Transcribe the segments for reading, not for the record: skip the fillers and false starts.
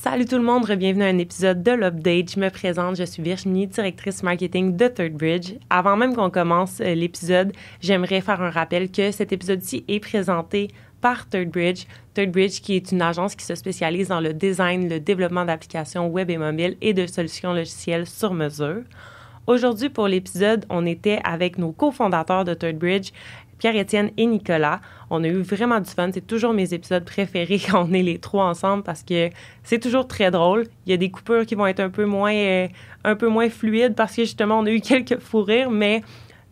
Salut tout le monde, bienvenue à un épisode de l'Update. Je me présente, je suis Virginie, directrice marketing de Third Bridge. Avant même qu'on commence l'épisode, j'aimerais faire un rappel que cet épisode-ci est présenté par Third Bridge. Third Bridge qui est une agence qui se spécialise dans le design, le développement d'applications web et mobiles et de solutions logicielles sur mesure. Aujourd'hui, pour l'épisode, on était avec nos cofondateurs de Third Bridge, Pierre-Étienne et Nicolas. On a eu vraiment du fun. C'est toujours mes épisodes préférés quand on est les trois ensemble parce que c'est toujours très drôle. Il y a des coupures qui vont être un peu moins fluides parce que justement, on a eu quelques fous rires, mais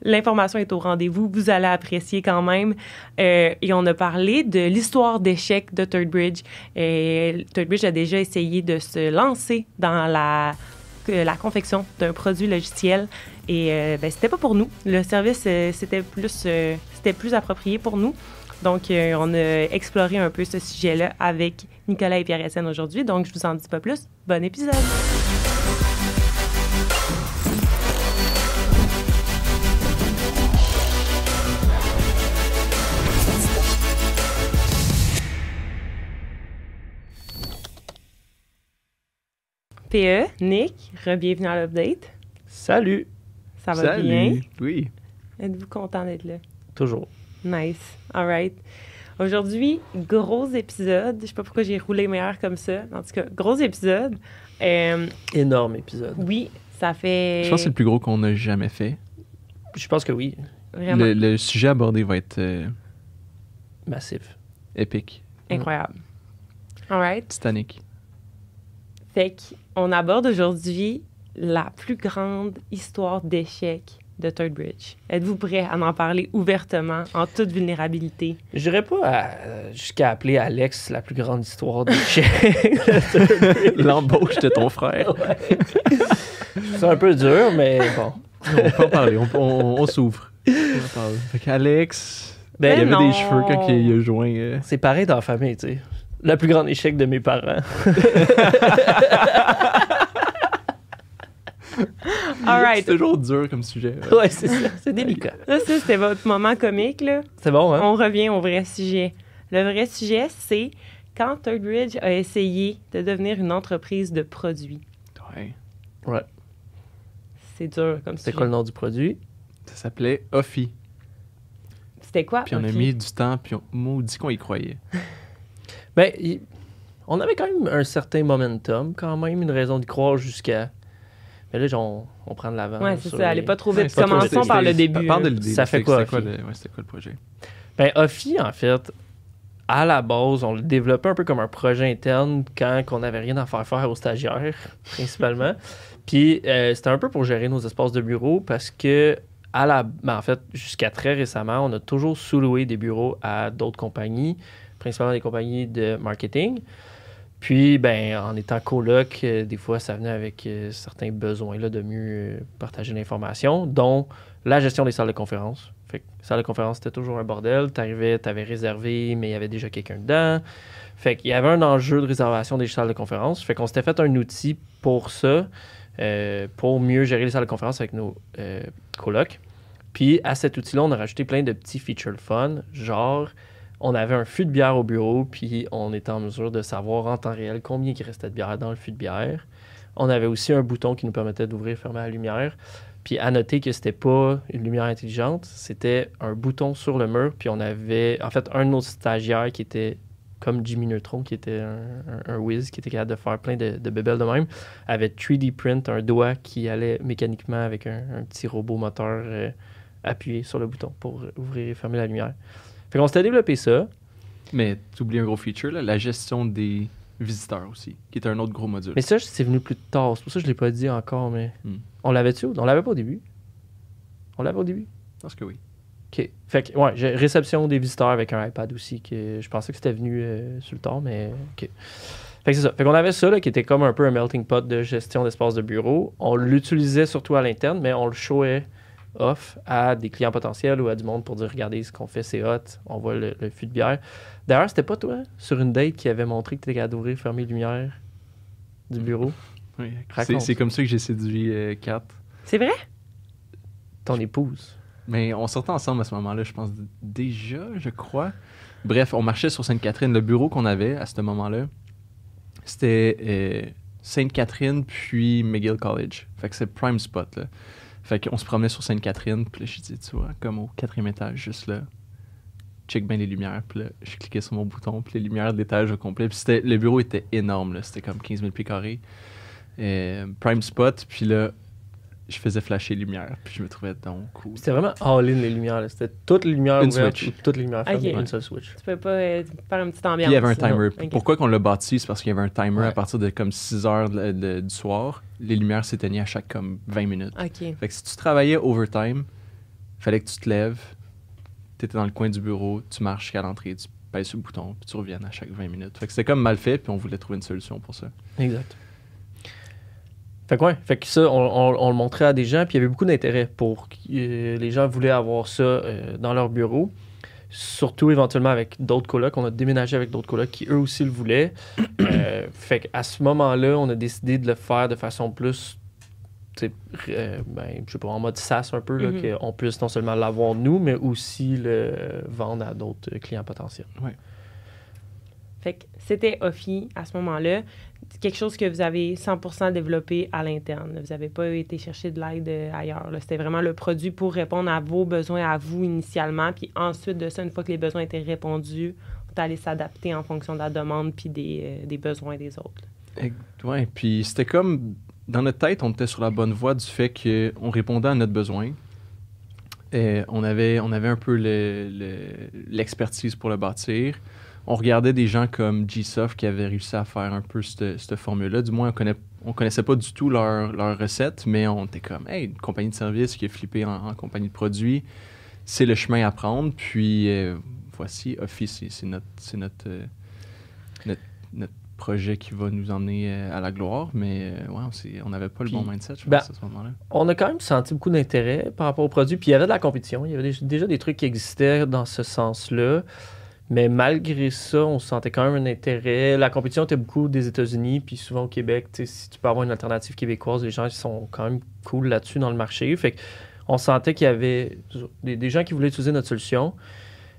l'information est au rendez-vous. Vous allez apprécier quand même. Et on a parlé de l'histoire d'échec de Third Bridge. Third Bridge a déjà essayé de se lancer dans la confection d'un produit logiciel. Et c'était pas pour nous. Le service, c'était plus approprié pour nous. Donc, on a exploré un peu ce sujet-là avec Nicolas et Pierre-Étienne aujourd'hui. Donc, je vous en dis pas plus. Bon épisode! PE, Nick, re-bienvenue à l'Update. Salut! Ça va bien? Oui. Êtes-vous content d'être là? Toujours. Nice. All right. Aujourd'hui, gros épisode. Je sais pas pourquoi j'ai roulé meilleur comme ça. En tout cas, gros épisode. Énorme épisode. Oui, ça fait... Je pense que c'est le plus gros qu'on a jamais fait. Je pense que oui. Vraiment Le sujet abordé va être Massif. épique, incroyable. All right. titanic. Fait qu'on aborde aujourd'hui la plus grande histoire d'échec de Third Bridge. Êtes-vous prêts à en parler ouvertement, en toute vulnérabilité? Je n'irais pas jusqu'à appeler Alex la plus grande histoire d'échec. L'embauche de ton frère. Ouais. C'est un peu dur, mais bon. On peut en parler, on s'ouvre. On en parle. Fait qu'Alex, Ben il y avait non. des cheveux quand il a joint. C'est pareil dans la famille, tu sais. Le plus grand échec de mes parents. All right. C'est toujours dur comme sujet. Ouais, c'est ça. C'est délicat. Là, ça, c'était votre moment comique, là. C'est bon, hein? On revient au vrai sujet. Le vrai sujet, c'est quand Third Bridge a essayé de devenir une entreprise de produits. Ouais. Ouais. C'est dur comme C'était sujet. quoi le nom du produit? Ça s'appelait Offie. C'était quoi? Puis on a Ok. mis du temps, puis on maudit qu'on y croyait. Ben, on avait quand même un certain momentum, quand même, une raison d'y croire jusqu'à... Mais là, on prend de l'avance. Ouais, c'est sur ça. les- Allez pas trop Ouais, vite. c'est pas trop- Commençons par le début. Parle de là. l'idée. Ça là. fait quoi, C'était Offie? c'était quoi le projet? Ben, Offie, en fait, à la base, on le développait un peu comme un projet interne quand on n'avait rien à faire aux stagiaires, principalement. Puis, c'était un peu pour gérer nos espaces de bureau parce que, en fait, jusqu'à très récemment, on a toujours sous-loué des bureaux à d'autres compagnies, principalement des compagnies de marketing. Puis, ben, en étant coloc, des fois, ça venait avec certains besoins là, de mieux partager l'information, dont la gestion des salles de conférence. Fait que salle de conférence, c'était toujours un bordel. T'arrivais, t'avais réservé, mais il y avait déjà quelqu'un dedans. Fait qu'il y avait un enjeu de réservation des salles de conférence. Fait qu'on s'était fait un outil pour ça, pour mieux gérer les salles de conférence avec nos colocs. Puis, à cet outil-là, on a rajouté plein de petits features fun, genre... On avait un fût de bière au bureau, puis on était en mesure de savoir en temps réel combien il restait de bière dans le fût de bière. On avait aussi un bouton qui nous permettait d'ouvrir et fermer la lumière. Puis à noter que c'était pas une lumière intelligente, c'était un bouton sur le mur, puis on avait en fait un de nos stagiaires qui était comme Jimmy Neutron, qui était un whiz, qui était capable de faire plein de bébelles de même, avait 3D print un doigt qui allait mécaniquement avec un petit robot moteur appuyé sur le bouton pour ouvrir et fermer la lumière. Fait qu'on s'était développé ça. Mais t'oublies un gros feature, là, la gestion des visiteurs aussi, qui est un autre gros module. Mais ça, c'est venu plus tard. C'est pour ça que je ne l'ai pas dit encore, mais... On l'avait-tu? On l'avait pas au début? On l'avait au début? Je pense que oui. OK. Fait que, ouais, j'ai réception des visiteurs avec un iPad aussi, que je pensais que c'était venu sur le tard, mais OK. Fait que c'est ça. Fait qu'on avait ça, là, qui était comme un peu un melting pot de gestion d'espace de bureau. On l'utilisait surtout à l'interne, mais on le showait off à des clients potentiels ou à du monde pour dire regardez ce qu'on fait, c'est hot, on voit le fût de bière. D'ailleurs, c'était pas toi sur une date qui avait montré que tu étais capable d'ouvrir et fermer les lumières du bureau? Oui. Raconte. C'est comme ça que j'ai séduit Kat. C'est vrai? Ton épouse. Mais on sortait ensemble à ce moment-là, je pense déjà, je crois. Bref, on marchait sur Sainte-Catherine. Le bureau qu'on avait à ce moment-là, C'était Sainte-Catherine puis McGill College. Fait que c'est prime spot, là. Fait qu'on se promenait sur Sainte-Catherine, puis là, je dis, tu vois, comme au 4e étage, juste là, check bien les lumières, puis là, je cliquais sur mon bouton, puis les lumières de l'étage au complet, puis le bureau était énorme, là, c'était comme 15 000 pieds carrés. Prime spot, puis là, je faisais flasher les lumières, puis je me trouvais donc cool. C'était vraiment all-in les lumières. Là. C'était toutes les lumières Une ouvertes switch. ou toutes les lumières fermées, Ok. une seule switch. Tu peux pas faire une petite ambiance. Puis il y avait un sinon. timer. Ok. Pourquoi qu'on l'a bâti? C'est parce qu'il y avait un timer Ouais. à partir de comme 6 heures du soir. Les lumières s'éteignaient à chaque comme 20 minutes. OK. Fait que si tu travaillais overtime, fallait que tu te lèves, tu étais dans le coin du bureau, tu marches jusqu'à l'entrée, tu pèses sur le bouton, puis tu reviennes à chaque 20 minutes. Fait que c'était comme mal fait, puis on voulait trouver une solution pour ça. Exact. Fait que ça, on le montrait à des gens, puis il y avait beaucoup d'intérêt pour les gens voulaient avoir ça dans leur bureau. Surtout éventuellement avec d'autres colocs. On a déménagé avec d'autres colocs qui eux aussi le voulaient. Fait qu'à ce moment-là, on a décidé de le faire de façon plus, je sais pas, en mode SaaS un peu, là, qu'on puisse non seulement l'avoir nous, mais aussi le vendre à d'autres clients potentiels. Fait que c'était Offie à ce moment-là. C'est quelque chose que vous avez 100% développé à l'interne. Vous n'avez pas été chercher de l'aide ailleurs. Là. C'était vraiment le produit pour répondre à vos besoins à vous initialement. Puis ensuite de ça, une fois que les besoins étaient répondus, on est allé s'adapter en fonction de la demande puis des besoins des autres. Ouais, puis c'était comme, dans notre tête, on était sur la bonne voie du fait qu'on répondait à notre besoin. On avait un peu l'expertise pour le bâtir. On regardait des gens comme Gsoft qui avaient réussi à faire un peu cette formule-là. Du moins, on connaissait pas du tout leur recette, mais on était comme, hey, une compagnie de service qui est flippée en compagnie de produits, c'est le chemin à prendre. Puis voici, Office, c'est notre projet qui va nous emmener à la gloire. Mais on n'avait pas le bon mindset, je pense, à ce moment-là. On a quand même senti beaucoup d'intérêt par rapport aux produits. Puis il y avait de la compétition. Il y avait déjà des trucs qui existaient dans ce sens-là. Mais malgré ça, on sentait quand même un intérêt. La compétition était beaucoup des États-Unis, puis souvent au Québec. Si tu peux avoir une alternative québécoise, les gens ils sont quand même cool là-dessus dans le marché. Fait qu'on sentait qu'il y avait des gens qui voulaient utiliser notre solution.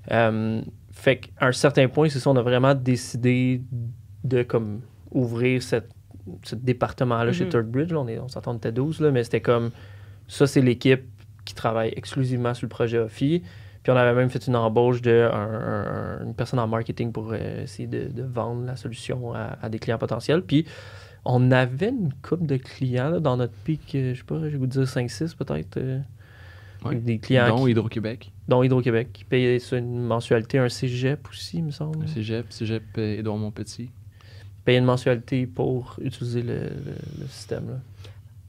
Fait qu'à un certain point, c'est ça, on a vraiment décidé de comme ouvrir ce département-là chez Third Bridge. Là, on s'entend, on était 12, là, mais c'était comme ça, c'est l'équipe qui travaille exclusivement sur le projet Offie. Puis on avait même fait une embauche d'une personne en marketing pour essayer de vendre la solution à des clients potentiels. Puis on avait une couple de clients là, dans notre pic, je sais pas, je vais vous dire 5-6 peut-être. Des clients dont Hydro-Québec. Dont Hydro-Québec, qui payaient ça une mensualité, un cégep aussi, il me semble. Un cégep Édouard-Montpetit. Payaient une mensualité pour utiliser le système. Là.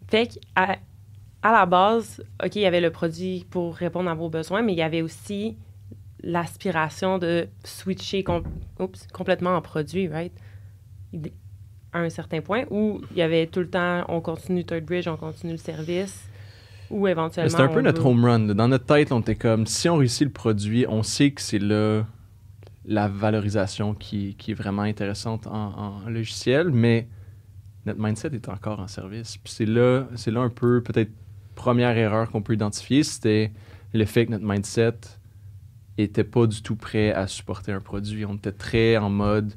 Fait qu'à la base, OK, il y avait le produit pour répondre à vos besoins, mais il y avait aussi l'aspiration de switcher complètement en produit, right? À un certain point, où il y avait tout le temps, on continue Third Bridge, on continue le service, ou éventuellement... C'était un peu notre home run. Dans notre tête, on était comme, si on réussit le produit, on sait que c'est là la valorisation qui est vraiment intéressante en logiciel, mais notre mindset est encore en service. Puis c'est là un peu, peut-être, première erreur qu'on peut identifier, c'était le fait que notre mindset était pas du tout prêt à supporter un produit. On était très en mode,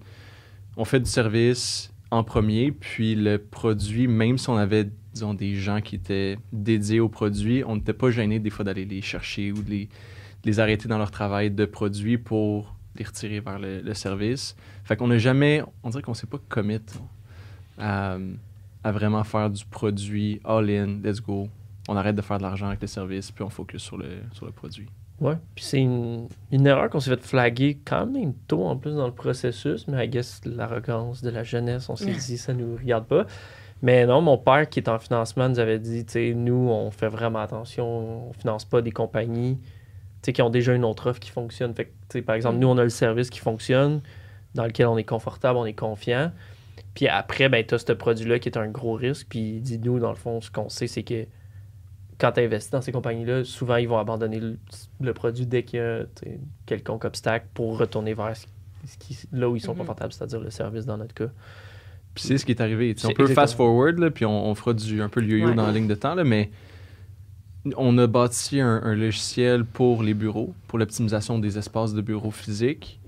on fait du service en premier, puis le produit, même si on avait, disons, des gens qui étaient dédiés au produit, on n'était pas gêné des fois d'aller les chercher ou de les arrêter dans leur travail de produit pour les retirer vers le service. Fait qu'on n'a jamais, on dirait qu'on s'est pas commit à vraiment faire du produit all-in, let's go. On arrête de faire de l'argent avec le service, puis on focus sur le produit. Ouais, puis c'est une erreur qu'on s'est fait flaguer quand même tôt en plus dans le processus, mais I guess l'arrogance de la jeunesse, on s'est dit ça nous regarde pas. Mais non, mon père qui est en financement nous avait dit, tu sais, nous on fait vraiment attention, on finance pas des compagnies, tu sais, qui ont déjà une autre offre qui fonctionne. Fait que, tu sais, par exemple, nous on a le service qui fonctionne, dans lequel on est confortable, on est confiant. Puis après, ben tu as ce produit-là qui est un gros risque, puis il dit, nous, dans le fond, ce qu'on sait, c'est que quand tu investis dans ces compagnies-là, souvent, ils vont abandonner le produit dès qu'il y a quelconque obstacle pour retourner vers là où ils sont confortables, c'est-à-dire le service dans notre cas. Puis c'est ce qui est arrivé. C'est on peut exactement. fast-forward, là, puis on fera un peu le yo-yo dans la ligne de temps, là, mais on a bâti un logiciel pour les bureaux, pour l'optimisation des espaces de bureaux physiques.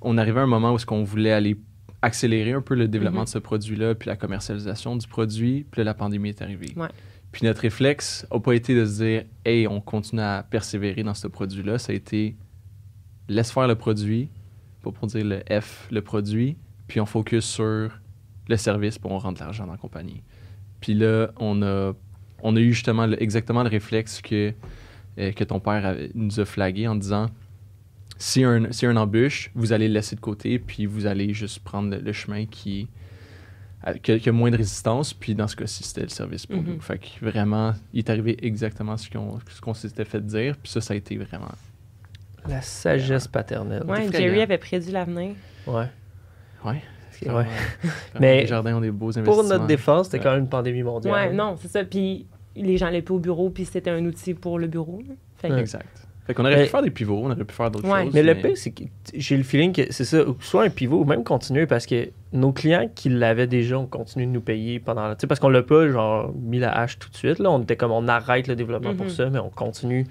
On arrivait à un moment où on voulait aller accélérer un peu le développement Mhm. de ce produit-là, puis la commercialisation du produit, puis là, la pandémie est arrivée. Ouais. Puis notre réflexe n'a pas été de se dire « Hey, on continue à persévérer dans ce produit-là », ça a été « Laisse faire le produit », pas pour dire le F, le produit, puis on focus sur le service, puis on rentre de l'argent dans la compagnie. Puis là, on a eu justement exactement le réflexe que ton père nous a flagué en disant si un embûche, vous allez le laisser de côté, puis vous allez juste prendre le chemin qui a moins de résistance, puis dans ce cas-ci, c'était le service pour nous. Fait que vraiment, il est arrivé exactement ce qu'on s'était fait dire, puis ça a été vraiment... La sagesse paternelle. Ouais, effrayant. Jerry avait prédit l'avenir. Ouais. Ouais. Ouais. Mais Mais les jardins ont des beaux investissements. Pour notre défense, c'était quand même une pandémie mondiale. Ouais, non, c'est ça. Puis les gens allaient pas au bureau, puis c'était un outil pour le bureau. Là. Fait que- Ouais. Exact. Fait qu'on aurait pu faire des pivots, on aurait pu faire d'autres Ouais. choses. Mais le pire, c'est que j'ai le feeling que c'est ça, soit un pivot ou même continuer parce que nos clients qui l'avaient déjà ont continué de nous payer pendant. Tu sais, parce qu'on l'a pas genre mis la hache tout de suite. Là. On était comme on arrête le développement pour ça, mais on continue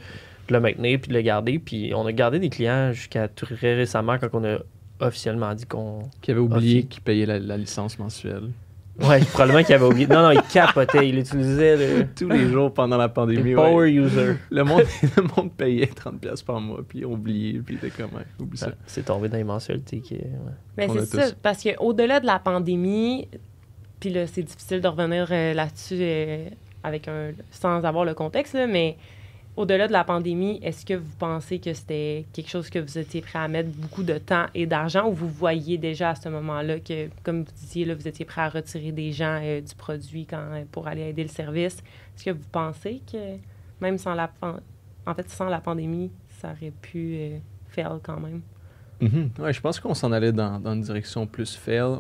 de le maintenir puis de le garder. Puis on a gardé des clients jusqu'à très récemment quand on a officiellement dit qu'on. Qui avait oublié Ok. qu'il payait la licence mensuelle. Ouais, probablement qu'il avait oublié. Non, il capotait. Il utilisait le Tous les jours pendant la pandémie. power ouais. user. Le monde payait 30$ par mois, puis ils ont oublié, puis ils étaient comme, ouais, oublie ça. Ouais, c'est tombé dans les mensualités qui. Ouais. Mais On c'est a ça, tous. parce qu'au-delà de la pandémie, puis là, c'est difficile de revenir là-dessus sans avoir le contexte, là, mais au-delà de la pandémie, est-ce que vous pensez que c'était quelque chose que vous étiez prêt à mettre beaucoup de temps et d'argent ou vous voyez déjà à ce moment-là que, comme vous disiez, là, vous étiez prêt à retirer des gens du produit pour aller aider le service? Est-ce que vous pensez que même sans la pandémie, ça aurait pu fail quand même? Ouais, je pense qu'on s'en allait dans une direction plus fail.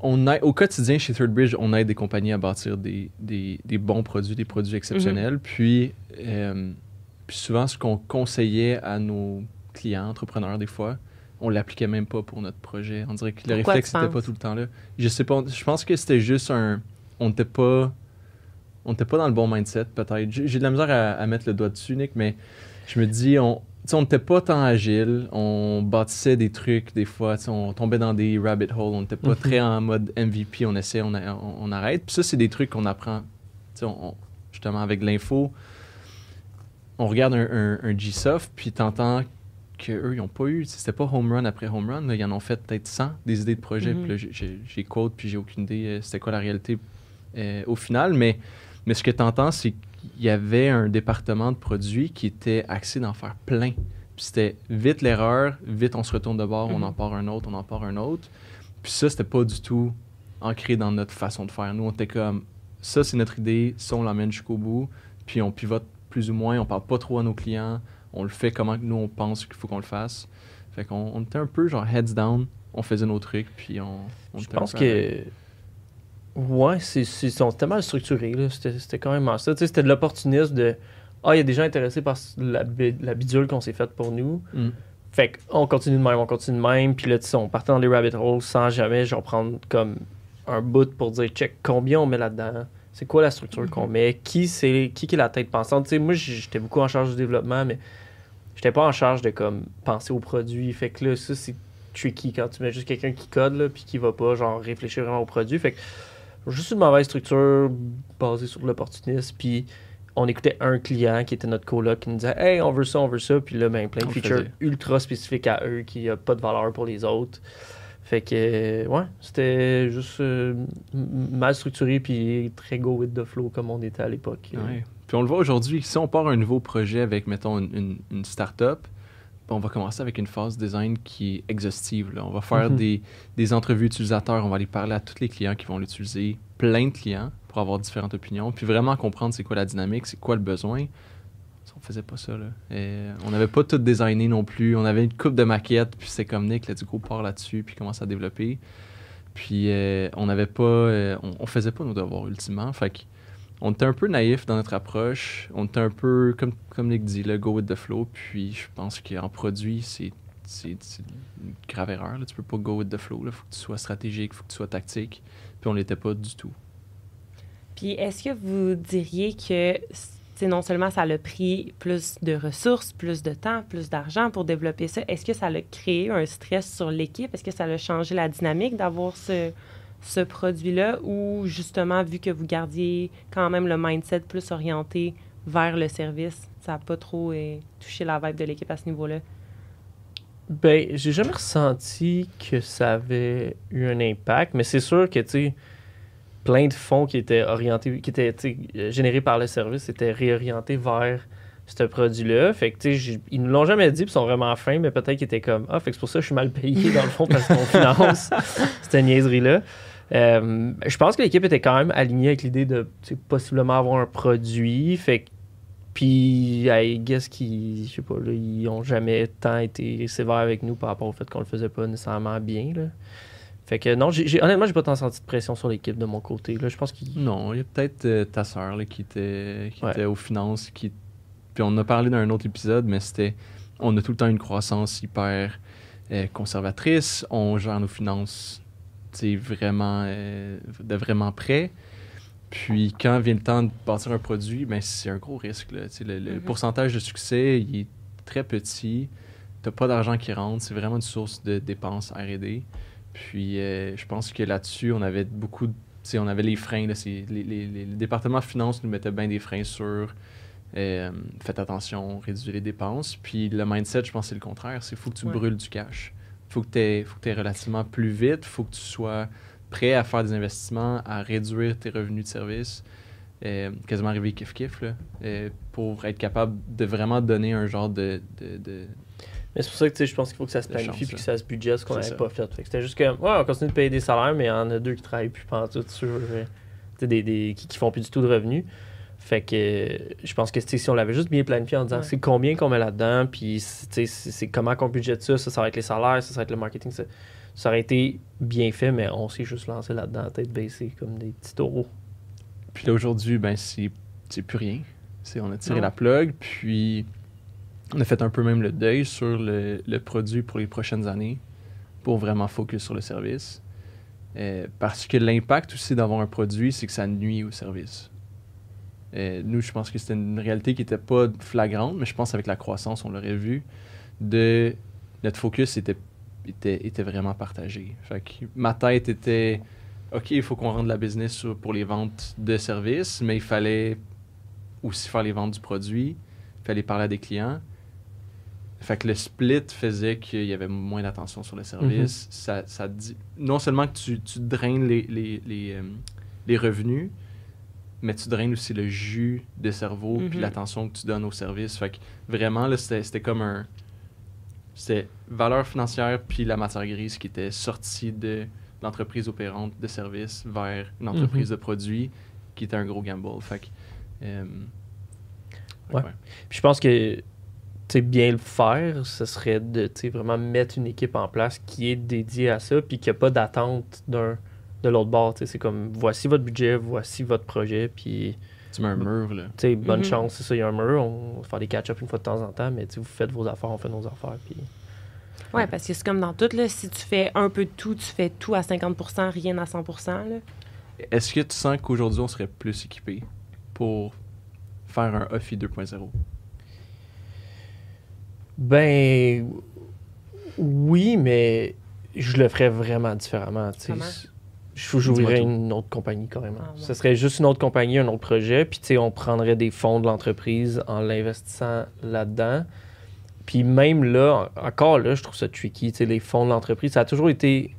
Au quotidien, chez Third Bridge, on aide des compagnies à bâtir des bons produits, des produits exceptionnels. Puis souvent, ce qu'on conseillait à nos clients, entrepreneurs, des fois, on l'appliquait même pas pour notre projet. On dirait que le Pourquoi réflexe tu n'était pas penses? tout le temps là. Je sais pas, je pense que c'était juste on n'était pas dans le bon mindset, peut-être. J'ai de la misère à mettre le doigt dessus, Nick, mais je me dis, on n'était pas tant agile, on bâtissait des trucs des fois, on tombait dans des rabbit holes, on n'était pas très en mode MVP, on essaie, on arrête. Puis ça, c'est des trucs qu'on apprend, justement avec l'info. On regarde un GSoft, puis t'entends qu'eux, ils n'ont pas eu, c'était pas home run après home run, là, ils en ont fait peut-être 100, des idées de projet, puis là, j'ai quote, puis j'ai aucune idée c'était quoi la réalité au final, mais ce que t'entends, c'est qu'il y avait un département de produits qui était axé d'en faire plein. Puis c'était vite l'erreur, vite on se retourne de bord, on en part un autre, on en part un autre. Puis ça, c'était pas du tout ancré dans notre façon de faire. Nous, on était comme, ça c'est notre idée, ça on l'emmène jusqu'au bout, puis on pivote plus ou moins, on parle pas trop à nos clients, on le fait comment nous on pense qu'il faut qu'on le fasse. Fait qu'on était un peu genre heads down, on faisait nos trucs, puis on Je était un pense peu que. Ouais, ils sont tellement structurés. Là. C'était quand même ça. Tu sais, c'était de l'opportunisme de. Ah, il y a des gens intéressés par la bidule qu'on s'est faite pour nous. Fait qu'on continue de même. Puis là, tu sais, on partait dans les rabbit holes sans jamais genre prendre comme un bout pour dire check combien on met là-dedans. C'est quoi la structure qu'on met? Qui est la tête pensante? Tu sais, moi, j'étais beaucoup en charge du développement, mais j'étais pas en charge de comme penser au produit. Fait que là, ça, c'est tricky quand tu mets juste quelqu'un qui code là, puis qui va pas genre réfléchir vraiment au produit. Fait que juste une mauvaise structure basée sur l'opportunisme. Puis on écoutait un client qui était notre coloc qui nous disait hey, on veut ça. Puis là, ben, plein de On le features faisait. ultra spécifiques à eux qui n'ont pas de valeur pour les autres. Fait que, ouais, c'était juste mal structuré puis très go with the flow comme on était à l'époque. Ouais. Puis on le voit aujourd'hui, si on part un nouveau projet avec, mettons, une start-up, on va commencer avec une phase design qui est exhaustive. Là. On va faire des entrevues utilisateurs, on va aller parler à tous les clients qui vont l'utiliser, plein de clients pour avoir différentes opinions, puis vraiment comprendre c'est quoi la dynamique, c'est quoi le besoin. On faisait pas ça, là. On n'avait pas tout designé non plus. On avait une coupe de maquettes, puis c'était comme Nick, let's go, part là-dessus, puis commence à développer. Puis on n'avait pas... on faisait pas nos devoirs, ultimement. Fait que on était un peu naïf dans notre approche. On était un peu, comme Nick dit, le go with the flow. Puis je pense qu'en produit, c'est une grave erreur. Là. Tu peux pas go with the flow. Il faut que tu sois stratégique, il faut que tu sois tactique. Puis on l'était pas du tout. Puis est-ce que vous diriez que sais, non seulement ça a pris plus de ressources, plus de temps, plus d'argent pour développer ça, est-ce que ça a créé un stress sur l'équipe? Est-ce que ça a changé la dynamique d'avoir ce produit-là ou justement, vu que vous gardiez quand même le mindset plus orienté vers le service, ça n'a pas trop touché la vibe de l'équipe à ce niveau-là? Ben, j'ai jamais ressenti que ça avait eu un impact, mais c'est sûr que, tu sais, plein de fonds qui étaient orientés, qui étaient, tu sais, générés par le service étaient réorientés vers ce produit-là. Fait que, tu sais, ils nous l'ont jamais dit, puis ils sont vraiment fins, mais peut-être qu'ils étaient comme, ah, fait que c'est pour ça que je suis mal payé, dans le fond, parce qu'on finance cette niaiserie-là. Je pense que l'équipe était quand même alignée avec l'idée de, tu sais, possiblement avoir un produit. Fait que puis, I guess qu'ils, je sais pas, là, ils ont jamais tant été sévères avec nous par rapport au fait qu'on le faisait pas nécessairement bien, là. Fait que non, honnêtement, j'ai pas tant senti de pression sur l'équipe de mon côté, là. Je pense qu'il... Non, il y a peut-être ta sœur là, qui était aux finances. Puis on en a parlé dans un autre épisode, mais on a tout le temps une croissance hyper conservatrice. On gère nos finances vraiment, de vraiment près. Puis quand vient le temps de bâtir un produit, ben c'est un gros risque. Là. Le pourcentage de succès, il est très petit. Tu n'as pas d'argent qui rentre. C'est vraiment une source de dépenses R&D. Puis je pense que là-dessus, on avait beaucoup... on avait les freins. Là, les départements de finances nous mettaient bien des freins sur faites attention, réduisez les dépenses. Puis le mindset, je pense que c'est le contraire. C'est faut que tu brûles du cash. Faut que tu aies relativement plus vite. Faut que tu sois prêt à faire des investissements, à réduire tes revenus de service, quasiment arriver kiff-kiff, là, pour être capable de vraiment donner un genre de Mais c'est pour ça que je pense qu'il faut que ça se planifie puis que ça se budgète, ce qu'on n'avait pas fait. Fait que c'était juste que, ouais, on continue de payer des salaires, mais il y en a deux qui travaillent plus pantoute sur, qui font plus du tout de revenus. Fait que je pense que si on l'avait juste bien planifié en disant c'est combien qu'on met là-dedans, puis c'est comment qu'on budgète ça va être les salaires, ça va être le marketing, ça aurait été bien fait, mais on s'est juste lancé là-dedans, tête baissée, comme des petits taureaux. Puis là, aujourd'hui, ben c'est plus rien. On a tiré la plug, puis on a fait un peu même le deuil sur le produit pour les prochaines années, pour vraiment focus sur le service. Parce que l'impact aussi d'avoir un produit, c'est que ça nuit au service. Nous, je pense que c'était une réalité qui n'était pas flagrante, mais je pense qu'avec la croissance, on l'aurait vu, notre focus était vraiment partagé. Fait que ma tête était, OK, il faut qu'on rende la business pour les ventes de services, mais il fallait aussi faire les ventes du produit, il fallait parler à des clients. Fait que le split faisait qu'il y avait moins d'attention sur le service. Ça dit, non seulement que tu draines les revenus, mais tu draines aussi le jus de cerveau puis l'attention que tu donnes au service. Fait que vraiment, là, c'était comme c'était valeur financière puis la matière grise qui était sortie de l'entreprise opérante de service vers une entreprise de produits qui était un gros gamble. Fait que... ouais. Puis je pense que bien le faire, ce serait de vraiment mettre une équipe en place qui est dédiée à ça puis qui n'a pas d'attente de l'autre bord. C'est comme, voici votre budget, voici votre projet, puis... Tu mets un mur, là. Bonne chance, c'est ça, il y a un mur, on va faire des catch-up une fois de temps en temps, mais vous faites vos affaires, on fait nos affaires, puis... Ouais, parce que c'est comme dans tout, là, si tu fais un peu de tout, tu fais tout à 50%, rien à 100%, là. Est-ce que tu sens qu'aujourd'hui, on serait plus équipé pour faire un Offie 2.0? Ben... Oui, mais je le ferais vraiment différemment, tu sais. J'ouvrirais une autre compagnie, carrément. Ah, ouais. Ce serait juste une autre compagnie, un autre projet. Puis, on prendrait des fonds de l'entreprise en l'investissant là-dedans. Puis, même là, encore là, je trouve ça tricky. Les fonds de l'entreprise, ça a toujours été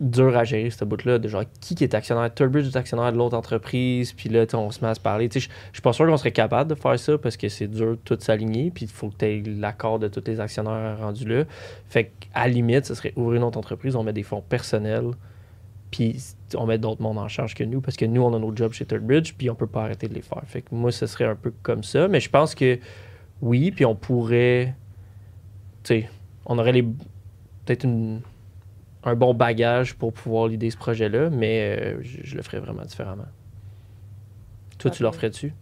dur à gérer, ce bout-là. De genre, qui est actionnaire? ThirdBridge est actionnaire de l'autre entreprise. Puis là, on se met à se parler. Je suis pas sûr qu'on serait capable de faire ça parce que c'est dur de tout s'aligner. Puis, il faut que tu aies l'accord de tous les actionnaires rendus là. Fait qu'à la limite, ce serait ouvrir une autre entreprise. On met des fonds personnels. Puis on met d'autres mondes en charge que nous, parce que nous, on a nos jobs chez ThirdBridge, puis on peut pas arrêter de les faire. Fait que moi, ce serait un peu comme ça. Mais je pense que oui, puis on pourrait... Tu sais, on aurait peut-être un bon bagage pour pouvoir l'idée ce projet-là, mais je le ferais vraiment différemment. Toi, tu le ferais-tu?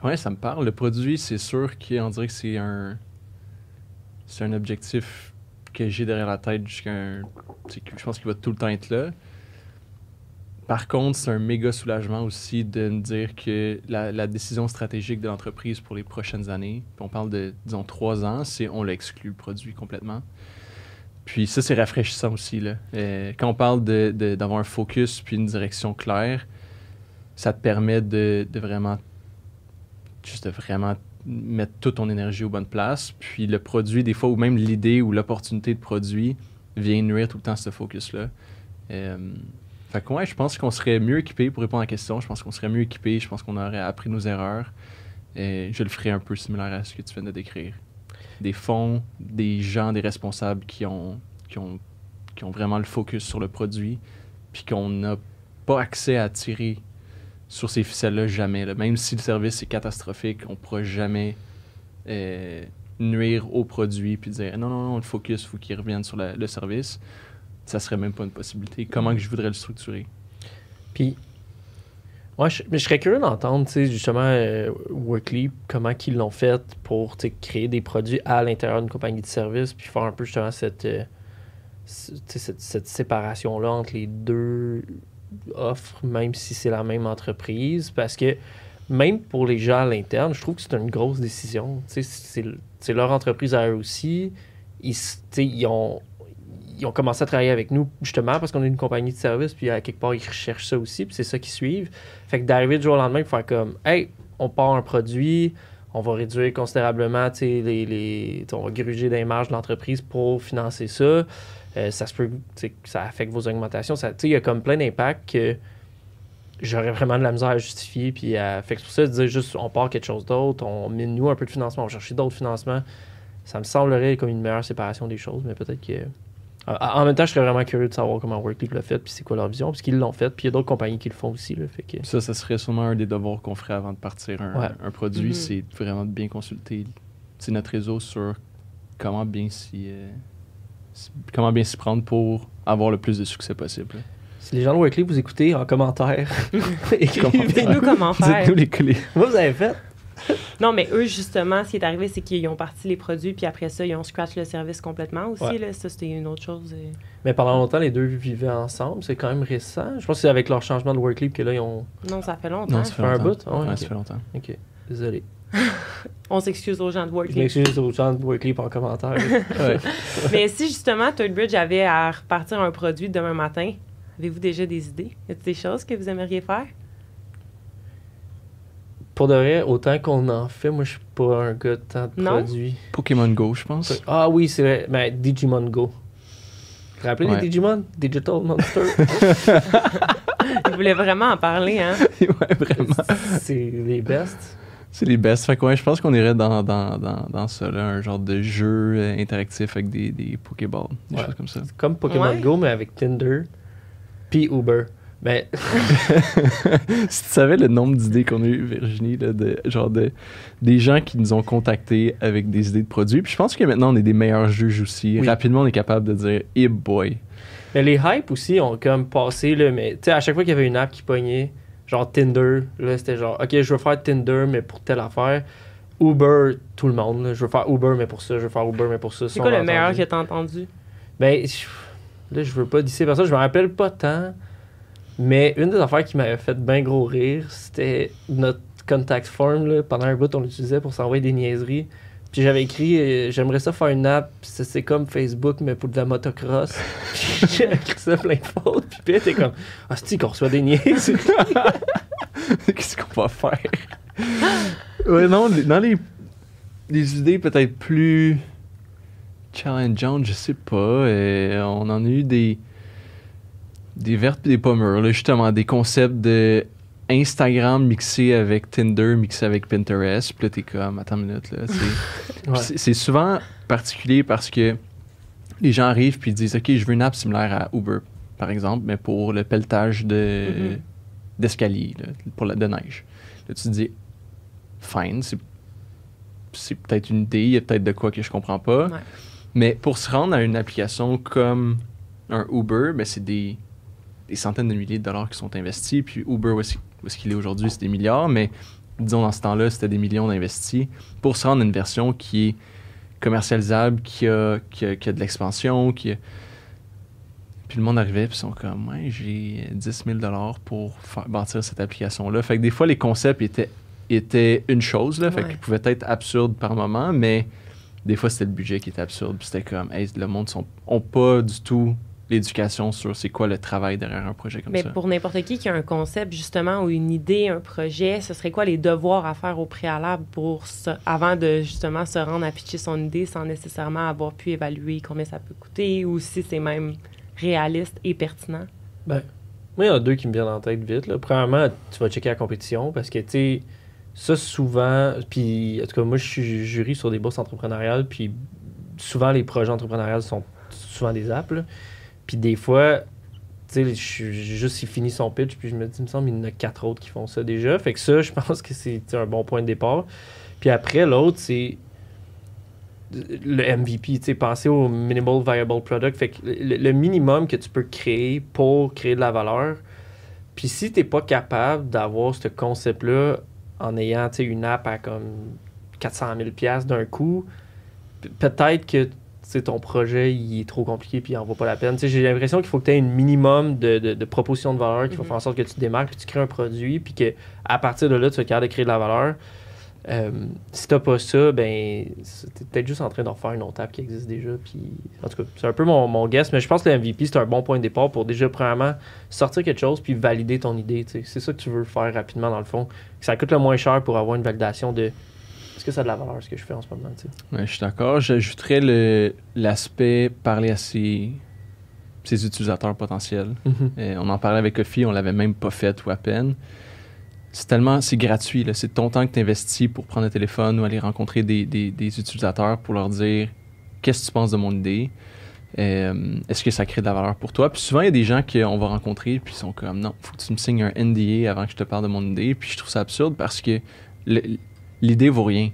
Oui, ça me parle. Le produit, c'est sûr qu'on dirait que c'est un objectif que j'ai derrière la tête je pense qu'il va tout le temps être là. Par contre, c'est un méga soulagement aussi de me dire que la décision stratégique de l'entreprise pour les prochaines années, puis on parle de, disons, 3 ans, c'est on l'exclut le produit complètement. Puis ça, c'est rafraîchissant aussi, là. Quand on parle d'avoir un focus puis une direction claire, ça te permet de vraiment mettre toute ton énergie aux bonnes places. Puis le produit, des fois, ou même l'idée ou l'opportunité de produit vient nuire tout le temps ce focus-là. Fait que ouais, je pense qu'on serait mieux équipé pour répondre à la question. Je pense qu'on serait mieux équipé. Je pense qu'on aurait appris nos erreurs. Je le ferais un peu similaire à ce que tu viens de décrire. Des fonds, des gens, des responsables qui ont vraiment le focus sur le produit, puis qu'on n'a pas accès à tirer sur ces ficelles-là jamais. Là. Même si le service est catastrophique, on ne pourra jamais nuire au produit puis dire non, le focus, il faut qu'il revienne sur le service. Ça serait même pas une possibilité. Comment que je voudrais le structurer? Puis, ouais, mais je serais curieux d'entendre, tu sais, justement, Workly, comment ils l'ont fait pour créer des produits à l'intérieur d'une compagnie de service, puis faire un peu justement cette séparation-là entre les deux offres, même si c'est la même entreprise. Parce que même pour les gens à l'interne, je trouve que c'est une grosse décision. Tu sais, c'est leur entreprise à eux aussi. Ils ont commencé à travailler avec nous justement parce qu'on est une compagnie de service, puis à quelque part, ils recherchent ça aussi, puis c'est ça qu'ils suivent. Fait que d'arriver du jour au lendemain pour faire comme « Hey, on part un produit, on va réduire considérablement, on va gruger des marges de l'entreprise pour financer ça. Ça se peut que ça affecte vos augmentations. Il y a comme plein d'impacts que j'aurais vraiment de la misère à justifier. Puis fait que c'est pour ça de dire juste on part quelque chose d'autre, on mine nous un peu de financement, on va chercher d'autres financements. Ça me semblerait comme une meilleure séparation des choses, mais peut-être que... En même temps, je serais vraiment curieux de savoir comment Workly l'a fait, puis c'est quoi leur vision, parce qu'ils l'ont fait, puis il y a d'autres compagnies qui le font aussi. Là, fait que... Ça serait sûrement un des devoirs qu'on ferait avant de partir un produit, c'est vraiment de bien consulter notre réseau sur comment bien s'y prendre pour avoir le plus de succès possible. Si les gens de Workly vous écoutez en commentaire, dites-nous comment faire. Dites-nous les clés. Moi, vous avez fait. Non, mais eux, justement, ce qui est arrivé, c'est qu'ils ont parti les produits, puis après ça, ils ont scratch le service complètement aussi. Ouais. Là. Ça, c'était une autre chose. Mais pendant longtemps, les deux vivaient ensemble. C'est quand même récent. Je pense que c'est avec leur changement de Workly que là, ils ont... Non, ça fait longtemps. Non, ça fait un longtemps. bout? Ouais, okay. ça fait longtemps. OK. Désolé. On s'excuse aux gens de Je Workly. m'excuse aux gens de Workly en commentaire. Ouais. Mais si, justement, ThirdBridge avait à repartir un produit demain matin, avez-vous déjà des idées? Y a-t-il des choses que vous aimeriez faire? Pour de vrai, autant qu'on en fait, moi, je suis pas un gars de tant de produits. Pokémon Go, je pense. Ah oui, c'est vrai. Mais Digimon Go. Vous vous rappelez des Digimon? Digital Monster? Ils voulaient vraiment en parler, hein? Ouais, vraiment. C'est les best. C'est les best. Fait que ouais, je pense qu'on irait dans ça, là, un genre de jeu interactif avec des Pokéballs, des choses comme ça. C'est comme Pokémon Go, mais avec Tinder puis Uber. Ben... Si tu savais le nombre d'idées qu'on a eu, Virginie, là, des gens qui nous ont contactés avec des idées de produits. Puis je pense que maintenant, on est des meilleurs juges aussi. Oui. Rapidement, on est capable de dire « Hey boy! » Mais les hypes aussi ont comme passé, là, mais tu sais, à chaque fois qu'il y avait une app qui pognait, genre Tinder, là, c'était genre « OK, je veux faire Tinder, mais pour telle affaire. » Uber, tout le monde, là, je veux faire Uber, mais pour ça. Je veux faire Uber, mais pour ça. C'est quoi le meilleur que t'as entendu? Ben, là, je veux pas dire personne. Je me rappelle pas tant. Mais une des affaires qui m'avait fait bien gros rire, c'était notre contact form. Là, pendant un bout, on l'utilisait pour s'envoyer des niaiseries. Puis j'avais écrit j'aimerais ça faire une app, c'est comme Facebook, mais pour de la motocross. Puis j'avais écrit ça plein de fautes. Puis t'es comme c'est-tu qu'on reçoit des niaiseries? Qu'est-ce qu'on va faire? Ouais, non, dans les idées peut-être plus challengeantes, je sais pas. On en a eu des vertes et des pas mûres, là, justement, des concepts de Instagram mixé avec Tinder, mixé avec Pinterest. Puis là, t'es comme, attends une minute, là. C'est souvent particulier parce que les gens arrivent puis ils disent, OK, je veux une app similaire à Uber, par exemple, mais pour le pelletage d'escalier, là, de neige. Là, tu te dis, fine, c'est peut-être une idée, il y a peut-être de quoi que je comprends pas. Ouais. Mais pour se rendre à une application comme un Uber, ben c'est des centaines de milliers de dollars qui sont investis. Puis Uber, où est-ce qu'il est aujourd'hui, c'est des milliards. Mais disons, dans ce temps-là, c'était des millions d'investis pour se rendre à une version qui est commercialisable, qui a de l'expansion, Puis Puis le monde arrivait, puis ils sont comme, ouais, j'ai 10 000 pour bâtir cette application-là. Fait que des fois, les concepts étaient une chose, là, fait qu'ils pouvaient être absurdes par moment, mais des fois, c'était le budget qui était absurde. Puis c'était comme, hey, le monde n'a pas du tout l'éducation sur c'est quoi le travail derrière un projet comme ça. Mais pour n'importe qui a un concept, justement, ou une idée, un projet, ce serait quoi les devoirs à faire au préalable avant de, justement, se rendre à pitcher son idée sans nécessairement avoir pu évaluer combien ça peut coûter ou si c'est même réaliste et pertinent? Ben, moi, il y en a deux qui me viennent en tête vite. Là. Premièrement, tu vas checker la compétition parce que, tu sais, ça, souvent, puis en tout cas, moi, je suis jury sur des bourses entrepreneuriales, puis souvent, les projets entrepreneuriales sont souvent des apps, là. Puis des fois, tu sais, j'ai juste fini son pitch, puis je me dis, il me semble qu'il y en a 4 autres qui font ça déjà. Fait que ça, je pense que c'est un bon point de départ. Puis après, l'autre, c'est le MVP, tu sais, penser au Minimal Viable Product. Fait que le minimum que tu peux créer pour créer de la valeur. Puis si t'es pas capable d'avoir ce concept-là en ayant, tu sais, une app à comme 400 000$ d'un coup, peut-être que ton projet il est trop compliqué puis il en vaut pas la peine. T'sais, j'ai l'impression qu'il faut que tu aies un minimum de proposition de valeur qui va faire en sorte que tu te démarques puis tu crées un produit puis qu'à partir de là, tu vas être capable de créer de la valeur. Si t'as pas ça, ben t'es peut-être juste en train d'en faire une autre app qui existe déjà. Puis, en tout cas, c'est un peu mon guess, mais je pense que le MVP, c'est un bon point de départ pour déjà, premièrement, sortir quelque chose puis valider ton idée. T'sais. C'est ça que tu veux faire rapidement, dans le fond. Que ça coûte le moins cher pour avoir une validation de est-ce que ça a de la valeur, ce que je fais en ce moment? T'sais? Ouais, je suis d'accord. J'ajouterais l'aspect parler à ses utilisateurs potentiels. On en parlait avec Kofi, on l'avait même pas fait ou à peine. C'est gratuit. Là. C'est ton temps que tu investis pour prendre le téléphone ou aller rencontrer des utilisateurs pour leur dire qu'est-ce que tu penses de mon idée. Est-ce que ça crée de la valeur pour toi? Puis souvent, il y a des gens qu'on va rencontrer puis ils sont comme non, il faut que tu me signes un NDA avant que je te parle de mon idée. Puis je trouve ça absurde parce que l'idée vaut rien.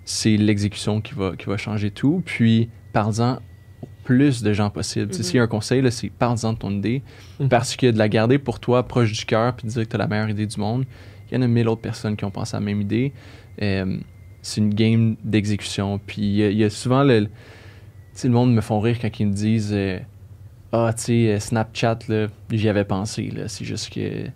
C'est l'exécution qui va changer tout. Puis, parle-en au plus de gens possible. S'il y a un conseil, là, c'est parle-en de ton idée. Parce que de la garder pour toi proche du cœur puis de dire que tu as la meilleure idée du monde, il y en a 1000 autres personnes qui ont pensé à la même idée. C'est une game d'exécution. Puis, il y a souvent le monde me font rire quand ils me disent ah, tu sais, Snapchat, là, j'y avais pensé. Là. C'est juste que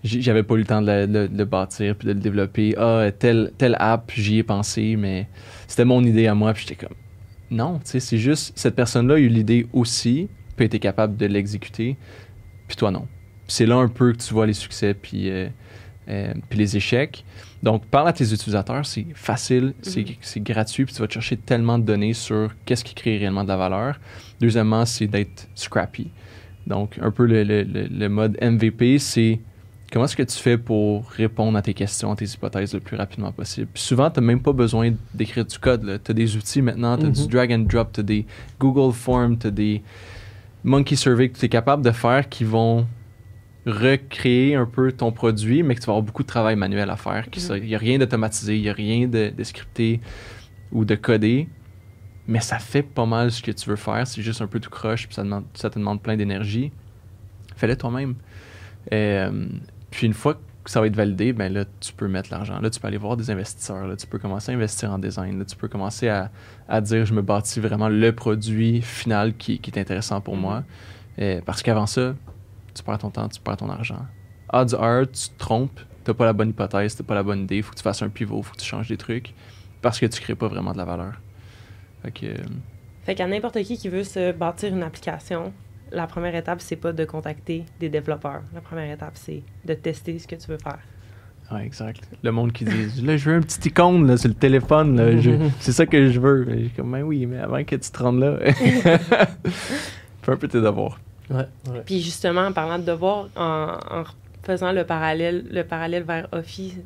j'avais pas eu le temps de le bâtir puis de le développer. Ah, telle app, j'y ai pensé, mais c'était mon idée à moi. Puis j'étais comme, non, tu sais, c'est juste, cette personne-là a eu l'idée aussi, puis a été capable de l'exécuter, puis toi, non. Puis c'est là un peu que tu vois les succès puis les échecs. Donc, parle à tes utilisateurs, c'est facile, c'est gratuit, puis tu vas te chercher tellement de données sur qu'est-ce qui crée réellement de la valeur. Deuxièmement, c'est d'être scrappy. Donc, un peu le mode MVP, c'est comment est-ce que tu fais pour répondre à tes questions, à tes hypothèses le plus rapidement possible? Puis souvent, tu n'as même pas besoin d'écrire du code. Tu as des outils maintenant, tu as du drag and drop, tu as des Google Forms, tu as des Monkey Survey que tu es capable de faire qui vont recréer un peu ton produit, mais que tu vas avoir beaucoup de travail manuel à faire. Il n'y a rien d'automatisé, il n'y a rien de scripté ou de codé, mais ça fait pas mal ce que tu veux faire. C'est juste un peu tout croche, puis ça te demande plein d'énergie. Fais-le toi-même. Puis une fois que ça va être validé, ben là, tu peux mettre l'argent. Là, tu peux aller voir des investisseurs. Là, tu peux commencer à investir en design. Là, tu peux commencer à dire, je me bâtis vraiment le produit final qui est intéressant pour moi. Parce qu'avant ça, tu perds ton temps, tu perds ton argent. Odds are, tu te trompes, tu n'as pas la bonne hypothèse, tu n'as pas la bonne idée, il faut que tu fasses un pivot, il faut que tu changes des trucs parce que tu ne crées pas vraiment de la valeur. Fait qu'à n'importe qui veut se bâtir une application, la première étape, c'est pas de contacter des développeurs. La première étape, c'est de tester ce que tu veux faire. Oui, exact. Le monde qui dit là, je veux un petit icône là, sur le téléphone, là, c'est ça que je veux. J'ai comme, ben oui, mais avant que tu te rendes là, fais un peu tes devoirs. Ouais. Puis justement, en parlant de devoirs, en faisant le parallèle vers Office,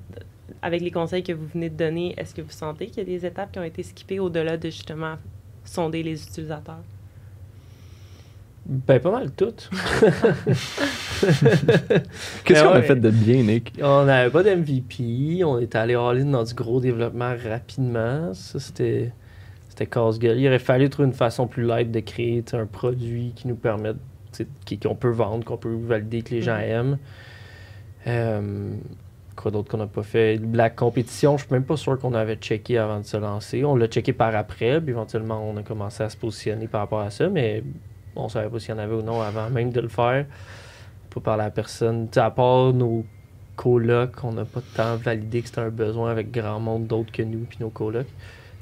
avec les conseils que vous venez de donner, est-ce que vous sentez qu'il y a des étapes qui ont été skippées au-delà de justement sonder les utilisateurs? Ben, pas mal toutes. Qu'est-ce qu'on a fait de bien, Nick? On n'avait pas d'MVP. On est allé all-in dans du gros développement rapidement. Ça, c'était casse-gueule. Il aurait fallu trouver une façon plus light de créer un produit qui nous permette, qu'on peut vendre, qu'on peut valider, que les gens aiment. Quoi d'autre qu'on n'a pas fait? La compétition, je suis même pas sûr qu'on avait checké avant de se lancer. On l'a checké par après, puis éventuellement, on a commencé à se positionner par rapport à ça, mais on savait pas s'il y en avait ou non avant même de le faire. Pas parler à personne. Tu sais, à part nos colocs, on n'a pas tant validé que c'était un besoin avec grand monde d'autres que nous puis nos colocs.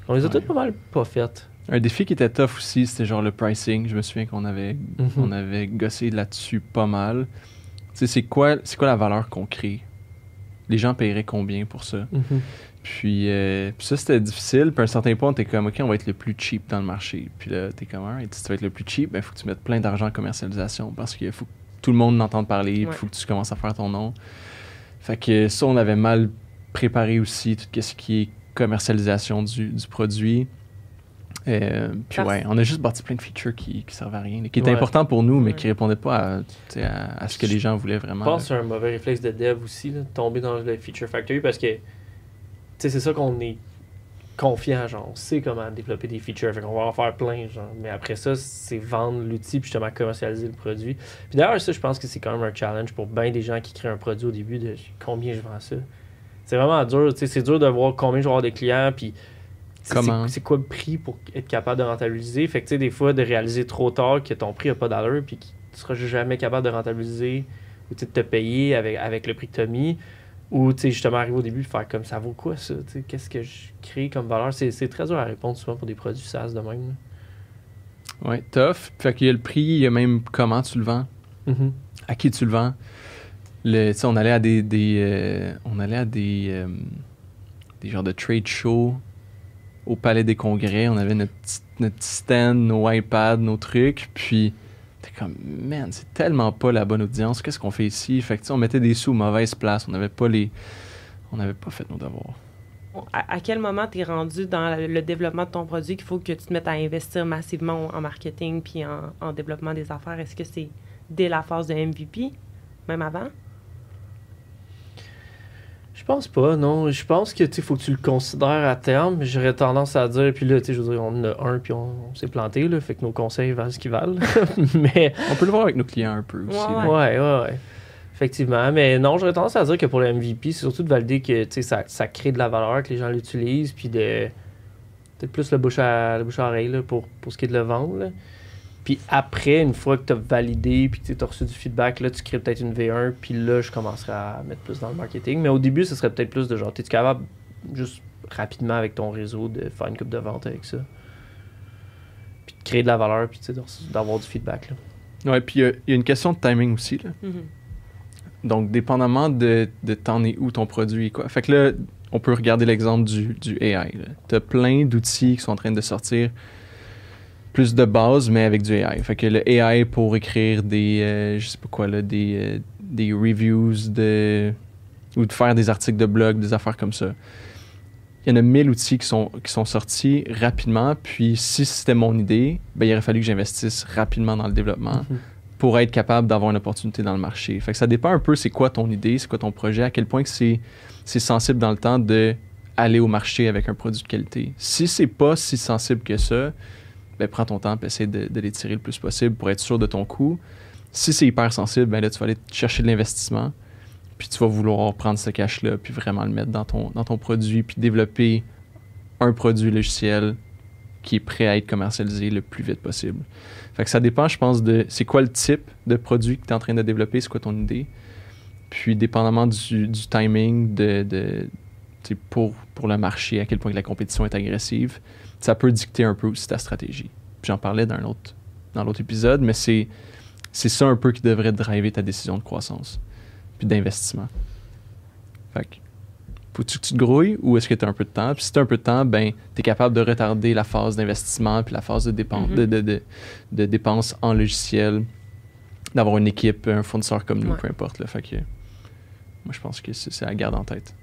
On les a toutes pas mal pas faites. Un défi qui était tough aussi, c'était genre le pricing. Je me souviens qu'on avait, on avait gossé là-dessus pas mal. Tu sais, c'est quoi la valeur qu'on crée? Les gens paieraient combien pour ça? Puis ça, c'était difficile. Puis à un certain point, t'es comme, OK, on va être le plus cheap dans le marché. Puis là, t'es comme, et si tu vas être le plus cheap, il faut que tu mettes plein d'argent en commercialisation parce qu'il faut que tout le monde entende parler. Puis il faut que tu commences à faire ton nom. Fait que ça, on avait mal préparé aussi tout ce qui est commercialisation du produit. Puis on a juste bâti plein de features qui servaient à rien, qui étaient importants pour nous, mais qui répondaient pas à ce que les gens voulaient vraiment. Je pense que c'est un mauvais réflexe de dev aussi, là, de tomber dans le feature factory, parce que c'est ça qu'on est confiant, genre, on sait comment développer des features, fait qu'on va en faire plein, genre, mais après ça, c'est vendre l'outil puis justement commercialiser le produit. Puis d'ailleurs, ça, je pense que c'est quand même un challenge pour bien des gens qui créent un produit au début de combien je vends ça. C'est vraiment dur, c'est dur de voir combien je vais avoir des clients, puis c'est quoi le prix pour être capable de rentabiliser. Fait que tu sais, des fois, de réaliser trop tard que ton prix n'a pas d'allure puis que tu seras jamais capable de rentabiliser ou de te payer avec le prix que tu as mis. Ou tu sais, justement, arriver au début et faire comme ça vaut quoi ça? T'sais, qu'est-ce que je crée comme valeur? C'est très dur à répondre souvent pour des produits SaaS de même. Ouais, tough. Fait qu'il y a le prix, il y a même comment tu le vends, à qui tu le vends. On allait à des genres de trade shows au Palais des Congrès, on avait notre petit stand, nos iPads, nos trucs, puis t'es comme, man, c'est tellement pas la bonne audience, qu'est-ce qu'on fait ici? Fait que on mettait des sous aux mauvaises places, on n'avait pas fait nos devoirs. À quel moment t'es rendu dans le développement de ton produit qu'il faut que tu te mettes à investir massivement en marketing puis en développement des affaires? Est-ce que c'est dès la phase de MVP, même avant? Je pense pas, non. Je pense que faut que tu le considères à terme. J'aurais tendance à dire, puis là, je veux dire, on en a un, puis on s'est planté, là, fait que nos conseils valent ce qu'ils valent. Mais on peut le voir avec nos clients un peu aussi. Ouais. Effectivement. Mais non, j'aurais tendance à dire que pour le MVP, c'est surtout de valider que ça crée de la valeur, que les gens l'utilisent, puis de peut-être plus le bouche à oreille là, pour ce qui est de le vendre. Là. Puis après, une fois que tu as validé puis que tu as reçu du feedback, là, tu crées peut-être une V1, puis là, je commencerai à mettre plus dans le marketing. Mais au début, ce serait peut-être plus de genre, es-tu capable, juste rapidement avec ton réseau, de faire une coupe de vente avec ça? Puis de créer de la valeur, puis d'avoir du feedback. Là. Ouais, puis il y a une question de timing aussi. Là. Donc, dépendamment de t'en es où ton produit, quoi. Fait que là, on peut regarder l'exemple du AI. Tu as plein d'outils qui sont en train de sortir. Plus de base, mais avec du AI. Fait que le AI pour écrire des, je sais pas quoi, là, des reviews ou de faire des articles de blog, des affaires comme ça. Il y en a 1000 outils qui sont sortis rapidement. Puis si c'était mon idée, il aurait fallu que j'investisse rapidement dans le développement pour être capable d'avoir une opportunité dans le marché. Fait que ça dépend un peu c'est quoi ton idée, c'est quoi ton projet, à quel point que c'est sensible dans le temps d'aller au marché avec un produit de qualité. Si c'est pas si sensible que ça, prends ton temps et essaie de les tirer le plus possible pour être sûr de ton coût. Si c'est hyper sensible, là, tu vas aller chercher de l'investissement, puis tu vas vouloir prendre ce cash-là, puis vraiment le mettre dans ton produit, puis développer un produit logiciel qui est prêt à être commercialisé le plus vite possible. Fait que ça dépend, je pense, de c'est quoi le type de produit que tu es en train de développer, c'est quoi ton idée. Puis, dépendamment du timing pour le marché, à quel point la compétition est agressive, ça peut dicter un peu aussi ta stratégie. Puis j'en parlais dans l'autre épisode, mais c'est ça un peu qui devrait driver ta décision de croissance puis d'investissement. Fait que, faut-tu que tu te grouilles ou est-ce que tu as un peu de temps? Puis si tu as un peu de temps, tu es capable de retarder la phase d'investissement puis la phase de dépenses en logiciel, d'avoir une équipe, un fournisseur comme nous, peu importe. Là. Fait que, moi, je pense que c'est à garder en tête.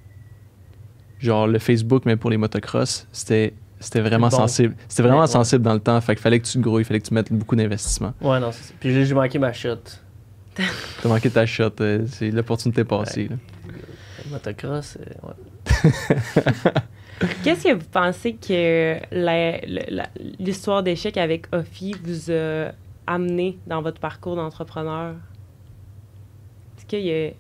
Genre, le Facebook, même pour les motocross, c'était vraiment sensible. C'était vraiment sensible dans le temps. Fait qu'il fallait que tu te grouilles, il fallait que tu mettes beaucoup d'investissement. Ouais, non, c'est ça. Puis j'ai manqué ma shot. T'as manqué ta shot. C'est l'opportunité passée. Ouais. Le motocross, ouais. Qu'est-ce que vous pensez que l'histoire d'échec avec Offie vous a amené dans votre parcours d'entrepreneur? Est-ce qu'il y a...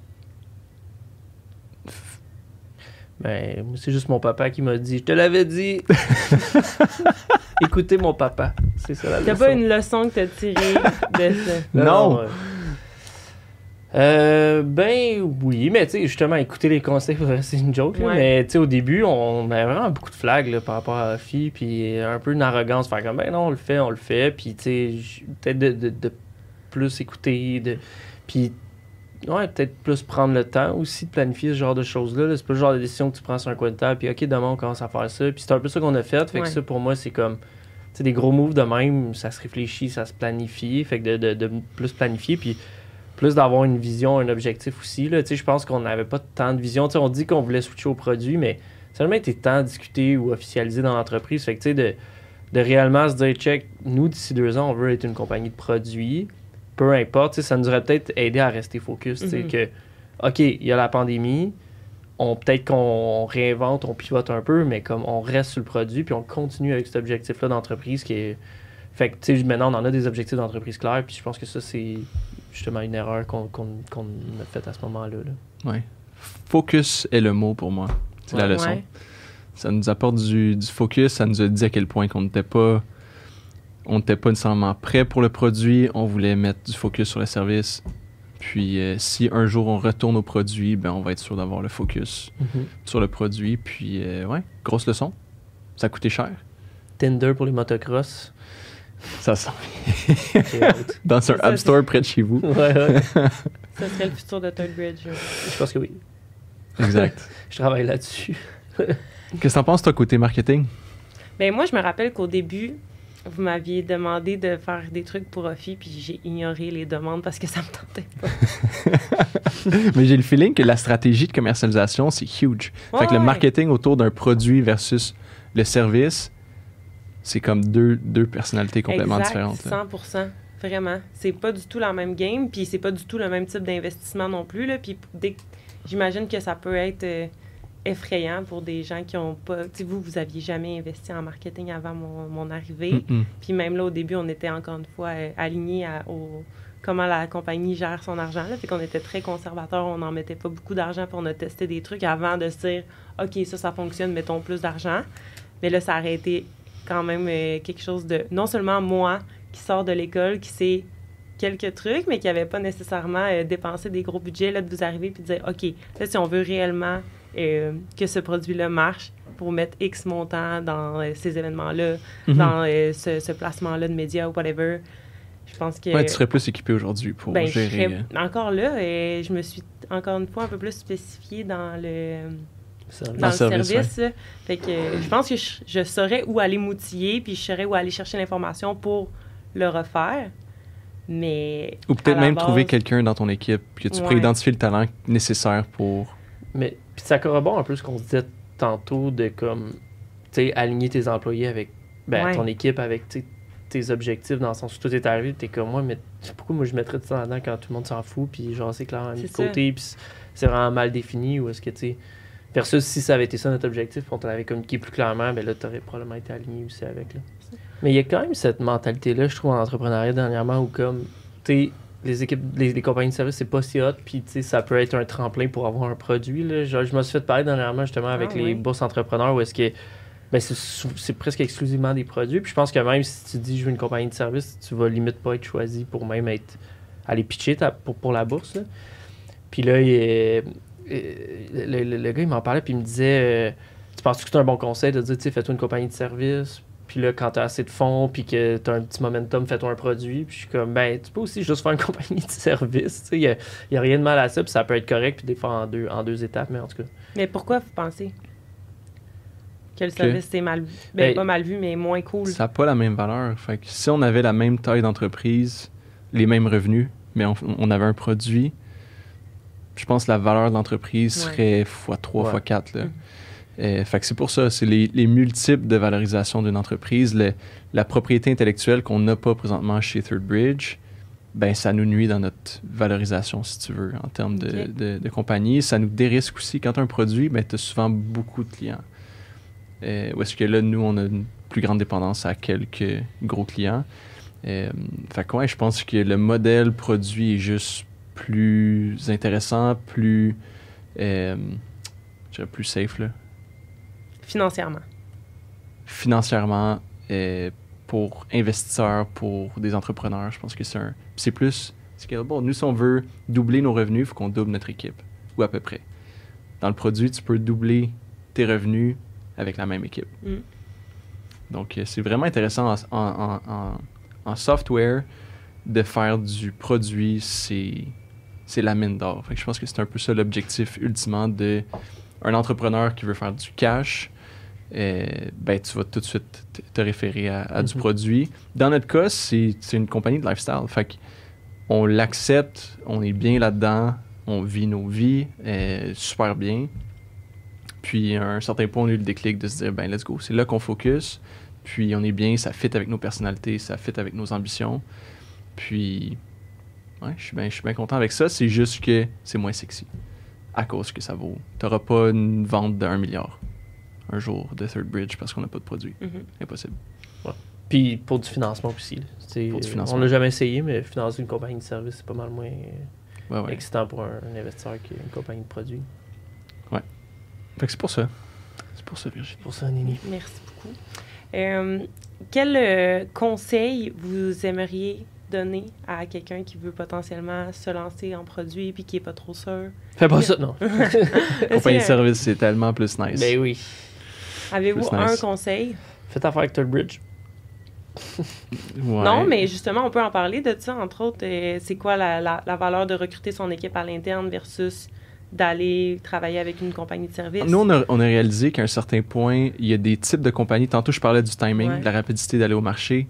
Ben, c'est juste mon papa qui m'a dit « Je te l'avais dit! » Écoutez mon papa. C'est ça la leçon. T'as pas une leçon que t'as tirée de ça? Non. Ben oui, mais tu sais, justement, écouter les conseils, c'est une joke, là, Ouais. mais tu sais, au début, on avait vraiment beaucoup de flags là, par rapport à la fille, puis un peu une arrogance, faire comme, ben non, on le fait, puis tu sais, peut-être de plus écouter, puis ouais, peut-être plus prendre le temps aussi de planifier ce genre de choses-là. Là. C'est pas le genre de décision que tu prends sur un coin de table, puis ok, demain, on commence à faire ça, puis c'est un peu ça qu'on a fait, fait que Ouais. ça, pour moi, c'est comme, tu sais, des gros moves de même, ça se réfléchit, ça se planifie, fait que de plus planifier, puis plus d'avoir une vision, un objectif aussi. Là. Tu sais, je pense qu'on n'avait pas tant de vision. Tu sais, on dit qu'on voulait switcher au produit, mais ça n'a jamais été tant discuté ou officialisé dans l'entreprise. Fait que, tu sais, de réellement se dire, check, nous, d'ici 2 ans, on veut être une compagnie de produits. Peu importe, tu sais, ça nous aurait peut-être aidé à rester focus. Tu sais, que, OK, il y a la pandémie, peut-être qu'on réinvente, on pivote un peu, mais comme on reste sur le produit, puis on continue avec cet objectif-là d'entreprise qui est... Fait que, tu sais, maintenant, on en a des objectifs d'entreprise clairs, puis je pense que ça, c'est justement une erreur qu'on a faite à ce moment-là. Là. Ouais. Focus est le mot pour moi. C'est la leçon. Ouais. Ça nous apporte du focus. Ça nous a dit à quel point qu'on n'était pas nécessairement prêt pour le produit. On voulait mettre du focus sur le service. Puis si un jour on retourne au produit, ben on va être sûr d'avoir le focus sur le produit. Puis ouais, grosse leçon. Ça a coûté cher. Tinder pour les motocross. Ça sent J'ai hâte. dans un Ça, App Store près de chez vous. Ouais. Ça serait le futur de Third Bridge. Je pense que oui. Exact. Je travaille là-dessus. Qu'est-ce que t'en penses, toi, côté marketing? Ben moi, je me rappelle qu'au début, vous m'aviez demandé de faire des trucs pour Ophi, puis j'ai ignoré les demandes parce que ça me tentait pas. Mais j'ai le feeling que la stratégie de commercialisation, c'est huge. Fait que le Ouais. marketing autour d'un produit versus le service, c'est comme deux personnalités complètement Exact, différentes. Là. 100%. Vraiment. C'est pas du tout la même game, puis c'est pas du tout le même type d'investissement non plus. Là, puis j'imagine que ça peut être effrayant pour des gens qui ont pas... Tu sais, vous aviez jamais investi en marketing avant mon arrivée. Mm-mm. Puis même là, au début, on était encore une fois alignés au comment la compagnie gère son argent. Là. Fait qu'on était très conservateurs, on n'en mettait pas beaucoup d'argent, puis on a testé des trucs avant de se dire « OK, ça fonctionne, mettons plus d'argent. » Mais là, ça aurait été quand même quelque chose de... Non seulement moi, qui sort de l'école, qui sait quelques trucs, mais qui n'avait pas nécessairement dépensé des gros budgets, là, de vous arriver puis de dire « OK, là, si on veut réellement que ce produit-là marche, pour mettre X montant dans ces événements-là, dans ce placement-là de médias ou whatever. » Je pense que... Ouais, tu serais plus équipé aujourd'hui pour gérer... Encore là, je me suis encore une fois un peu plus spécifiée dans le service. Ouais. Fait que je pense que je saurais où aller m'outiller, puis je saurais où aller chercher l'information pour le refaire. Mais Ou peut-être même base, trouver quelqu'un dans ton équipe que tu pourrais identifier le talent nécessaire pour... Mais puis ça corrobore un peu ce qu'on se disait tantôt de comme, tu sais, aligner tes employés avec ton équipe, avec tes objectifs, dans le sens où tout est arrivé, t'es comme moi, mais pourquoi moi je mettrais tout ça là-dedans quand tout le monde s'en fout, puis genre c'est clairement mis de côté, puis c'est vraiment mal défini, ou est-ce que tu sais. Versus si ça avait été ça notre objectif, puis on t'en avait communiqué plus clairement, ben là t'aurais probablement été aligné aussi avec. Là. Mais il y a quand même cette mentalité-là, je trouve, en entrepreneuriat dernièrement, où comme, tu sais, les équipes, les compagnies de service, c'est pas si hot, puis tu sais, ça peut être un tremplin pour avoir un produit. Là. Genre, je me suis fait parler dernièrement justement avec les bourses entrepreneurs où est-ce que ben, c'est presque exclusivement des produits. Puis je pense que même si tu dis je veux une compagnie de service, tu vas limite pas être choisi pour même aller pitcher pour la bourse. Là. Puis là, le gars, il m'en parlait, puis il me disait tu penses que c'est un bon conseil de dire, tu sais, fais-toi une compagnie de service. Puis là, quand t'as assez de fonds, puis que t'as un petit momentum, fais-toi un produit. Puis je suis comme, ben, tu peux aussi juste faire une compagnie de service. Tu sais, il y a rien de mal à ça, puis ça peut être correct, puis des fois en deux étapes, mais en tout cas. Mais pourquoi vous pensez que le service c'est mal vu? Ben, pas mal vu, mais moins cool. Ça n'a pas la même valeur. Fait que si on avait la même taille d'entreprise, les mêmes revenus, mais on avait un produit, je pense que la valeur de l'entreprise serait x3, x4. Là. Fait que c'est pour ça, c'est les multiples de valorisation d'une entreprise, la propriété intellectuelle qu'on n'a pas présentement chez Third Bridge, ben ça nous nuit dans notre valorisation, si tu veux, en termes de compagnie. Ça nous dérisque aussi. Quand tu as un produit, ben tu as souvent beaucoup de clients. Ou est-ce que là, nous, on a une plus grande dépendance à quelques gros clients. Fait que ouais, je pense que le modèle produit est juste plus intéressant, plus safe, là. Financièrement. Financièrement, pour investisseurs, pour des entrepreneurs. Je pense que c'est plus scalable. Nous, si on veut doubler nos revenus, il faut qu'on double notre équipe, ou à peu près. Dans le produit, tu peux doubler tes revenus avec la même équipe. Donc, c'est vraiment intéressant en software de faire du produit, c'est la mine d'or. Fait que je pense que c'est un peu ça l'objectif ultimement d'un entrepreneur qui veut faire du cash. Ben, tu vas tout de suite te référer à du produit. Dans notre cas, c'est une compagnie de lifestyle. Fait qu'on l'accepte, on est bien là-dedans, on vit nos vies super bien. Puis, à un certain point, on a eu le déclic de se dire, ben, let's go, c'est là qu'on focus. Puis, on est bien, ça fit avec nos personnalités, ça fit avec nos ambitions. Puis, ouais, je suis bien content avec ça. C'est juste que c'est moins sexy à cause que ça vaut. T'auras pas une vente de 1 milliard un jour de Third Bridge parce qu'on n'a pas de produit. Impossible. Ouais. Puis, pour du financement aussi. Pour du financement. On l'a jamais essayé, mais financer une compagnie de service, c'est pas mal moins excitant pour un investisseur qu'une compagnie de produits. Ouais. Fait que c'est pour ça. C'est pour ça, Virginie. C'est pour ça, Nini. Merci beaucoup. Quel conseil vous aimeriez donner à quelqu'un qui veut potentiellement se lancer en produit et qui n'est pas trop sûr? Fais pas ça, non. Compagnie de service, c'est tellement plus nice. Ben oui. Avez-vous un conseil? Faites affaire avec Third Bridge. Ouais. Non, mais justement, on peut en parler de ça, entre autres. C'est quoi la valeur de recruter son équipe à l'interne versus d'aller travailler avec une compagnie de service? Nous, on a réalisé qu'à un certain point, il y a des types de compagnies. Tantôt, je parlais du timing, de la rapidité d'aller au marché.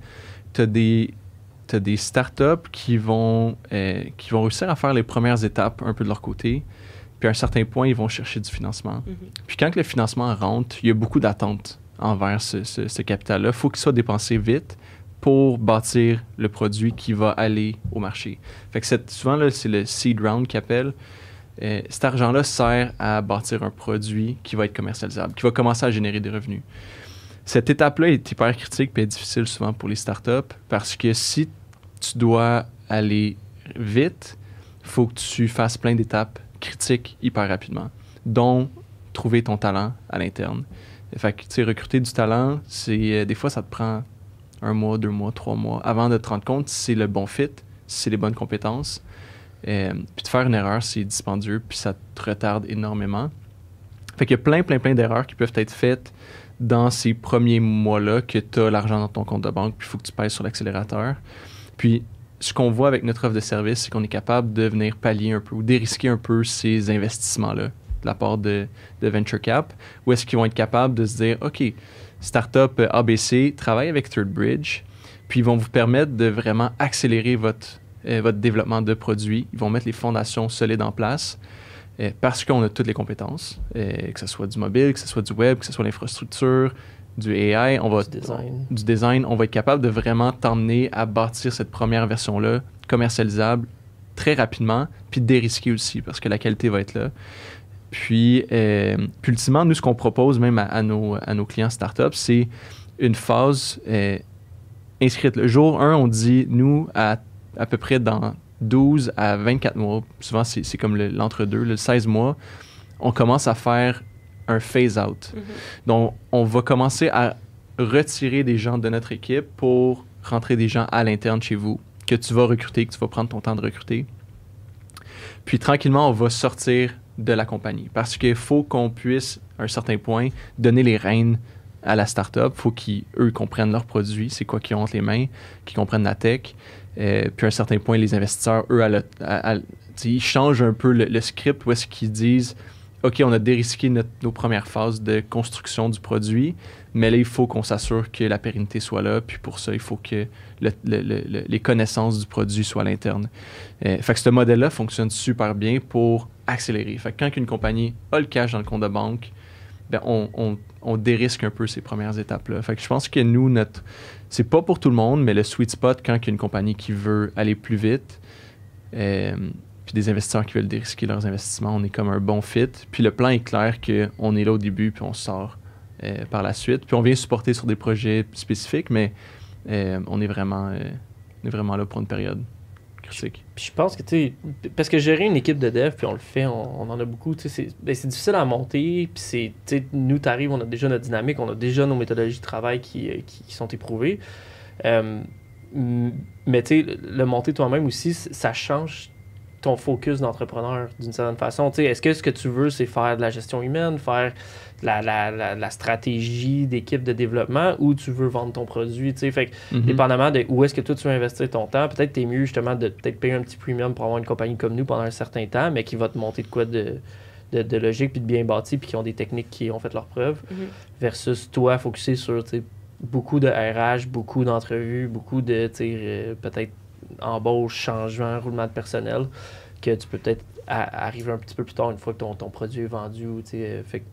Tu as des startups qui vont réussir à faire les premières étapes un peu de leur côté. Puis à un certain point, ils vont chercher du financement. Puis quand le financement rentre, il y a beaucoup d'attentes envers ce capital-là. Il faut qu'il soit dépensé vite pour bâtir le produit qui va aller au marché. Fait que souvent, là, c'est le seed round qu'ils appellent. Cet argent-là sert à bâtir un produit qui va être commercialisable, qui va commencer à générer des revenus. Cette étape-là est hyper critique et difficile souvent pour les startups parce que si tu dois aller vite, il faut que tu fasses plein d'étapes critiques hyper rapidement, dont trouver ton talent à l'interne. Fait que, tu sais, recruter du talent, des fois, ça te prend 1 mois, 2 mois, 3 mois avant de te rendre compte si c'est le bon fit, si c'est les bonnes compétences. Puis de faire une erreur, c'est dispendieux, puis ça te retarde énormément. Fait qu'il y a plein d'erreurs qui peuvent être faites dans ces premiers mois-là que tu as l'argent dans ton compte de banque, puis il faut que tu pèses sur l'accélérateur. Puis, ce qu'on voit avec notre offre de service, c'est qu'on est capable de venir pallier un peu ou dérisquer un peu ces investissements-là de la part de Venture Cap, où est-ce qu'ils vont être capables de se dire, OK, Startup ABC travaille avec Third Bridge, puis ils vont vous permettre de vraiment accélérer votre développement de produits. Ils vont mettre les fondations solides en place parce qu'on a toutes les compétences, que ce soit du mobile, que ce soit du web, que ce soit l'infrastructure, du AI, du design. On va être capable de vraiment t'emmener à bâtir cette première version-là, commercialisable, très rapidement, puis dérisquer aussi, parce que la qualité va être là. Puis ultimement, nous, ce qu'on propose même à nos clients startups, c'est une phase inscrite. Le jour 1, on dit, nous, à peu près dans 12 à 24 mois, souvent c'est comme l'entre-deux, le 16 mois, on commence à faire un phase-out. Donc, on va commencer à retirer des gens de notre équipe pour rentrer des gens à l'interne chez vous, que tu vas recruter, que tu vas prendre ton temps de recruter. Puis, tranquillement, on va sortir de la compagnie parce qu'il faut qu'on puisse, à un certain point, donner les rênes à la startup. Il faut qu'eux comprennent leurs produits, c'est quoi qu'ils ont entre les mains, qu'ils comprennent la tech. Puis à un certain point, les investisseurs, eux, ils changent un peu le script où est-ce qu'ils disent OK, on a dérisqué nos premières phases de construction du produit, mais là, il faut qu'on s'assure que la pérennité soit là. Puis pour ça, il faut que les connaissances du produit soient à l'interne. Fait que ce modèle-là fonctionne super bien pour accélérer. Fait que quand une compagnie a le cash dans le compte de banque, ben on dérisque un peu ces premières étapes-là. Fait que je pense que nous, c'est pas pour tout le monde, mais le sweet spot, quand il y a une compagnie qui veut aller plus vite, puis des investisseurs qui veulent dérisquer leurs investissements, on est comme un bon fit. Puis le plan est clair qu'on est là au début, puis on sort par la suite. Puis on vient supporter sur des projets spécifiques, mais on est vraiment là pour une période critique. Puis je pense que, tu sais, parce que gérer une équipe de dev, puis on le fait, on en a beaucoup, tu sais, c'est difficile à monter, puis c'est, tu sais, nous, t'arrives, on a déjà notre dynamique, on a déjà nos méthodologies de travail qui sont éprouvées. Mais tu sais, le monter toi-même aussi, ça change ton focus d'entrepreneur d'une certaine façon. Tu sais, est-ce que ce que tu veux, c'est faire de la gestion humaine, faire la stratégie d'équipe de développement, ou tu veux vendre ton produit, tu sais, fait que dépendamment de où est-ce que toi tu veux investir ton temps, peut-être t'es mieux justement de peut-être payer un petit premium pour avoir une compagnie comme nous pendant un certain temps, mais qui va te monter de quoi de logique, puis de bien bâti, puis qui ont des techniques qui ont fait leurs preuves, versus toi, focusser sur, tu sais, beaucoup de RH, beaucoup d'entrevues, beaucoup de, tu sais, peut-être embauche, changement, roulement de personnel, que tu peux peut-être arriver un petit peu plus tard une fois que ton produit est vendu, tu sais, fait que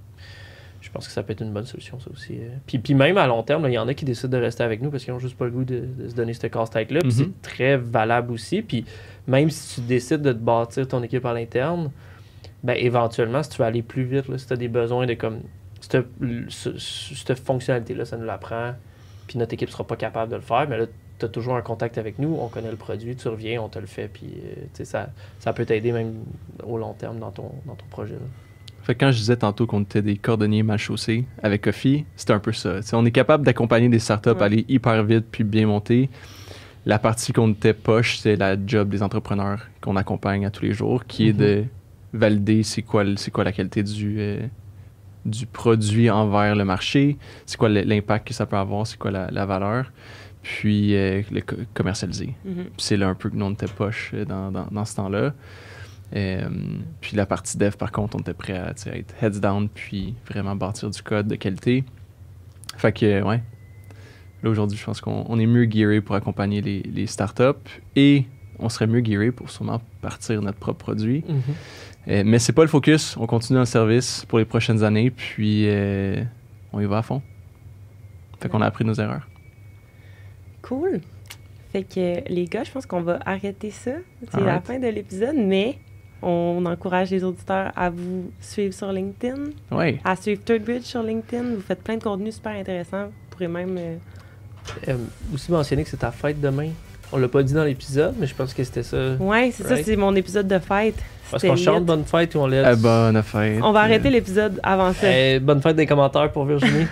je pense que ça peut être une bonne solution, ça aussi. Puis même à long terme, il y en a qui décident de rester avec nous parce qu'ils n'ont juste pas le goût de se donner ce casse-tête-là. Puis c'est très valable aussi. Puis même si tu décides de te bâtir ton équipe à l'interne, ben éventuellement, si tu veux aller plus vite, là, si tu as des besoins de comme cette fonctionnalité-là, ça nous l'apprend. Puis notre équipe ne sera pas capable de le faire. Mais là, tu as toujours un contact avec nous, on connaît le produit, tu reviens, on te le fait. Puis ça peut t'aider même au long terme dans ton projet. Là. Fait que quand je disais tantôt qu'on était des cordonniers mal chaussés avec Coffee, c'était un peu ça. T'sais, on est capable d'accompagner des startups à aller hyper vite puis bien monter. La partie qu'on était poche, c'est la job des entrepreneurs qu'on accompagne à tous les jours, qui est de valider c'est quoi la qualité du produit envers le marché, c'est quoi l'impact que ça peut avoir, c'est quoi la valeur, puis le commercialiser. C'est là un peu que nous on était poche dans ce temps-là. Puis la partie dev, par contre, on était prêt à être heads down puis vraiment bâtir du code de qualité. Fait que, ouais. Là, aujourd'hui, je pense qu'on est mieux gearé pour accompagner les startups et on serait mieux gearé pour sûrement partir notre propre produit. Mais c'est pas le focus. On continue dans le service pour les prochaines années puis on y va à fond. Fait qu'on a appris nos erreurs. Cool. Fait que, les gars, je pense qu'on va arrêter ça. C'est la fin de l'épisode, mais on encourage les auditeurs à vous suivre sur LinkedIn, à suivre Third Bridge sur LinkedIn. Vous faites plein de contenus super intéressants. Vous pourrez même... aussi mentionner que c'est ta fête demain. On l'a pas dit dans l'épisode, mais je pense que c'était ça. Oui, c'est ça, c'est mon épisode de fête. Est-ce qu'on chante bonne fête ou on laisse? Bonne fête. On va arrêter l'épisode avant ça. Bonne fête des commentaires pour Virginie.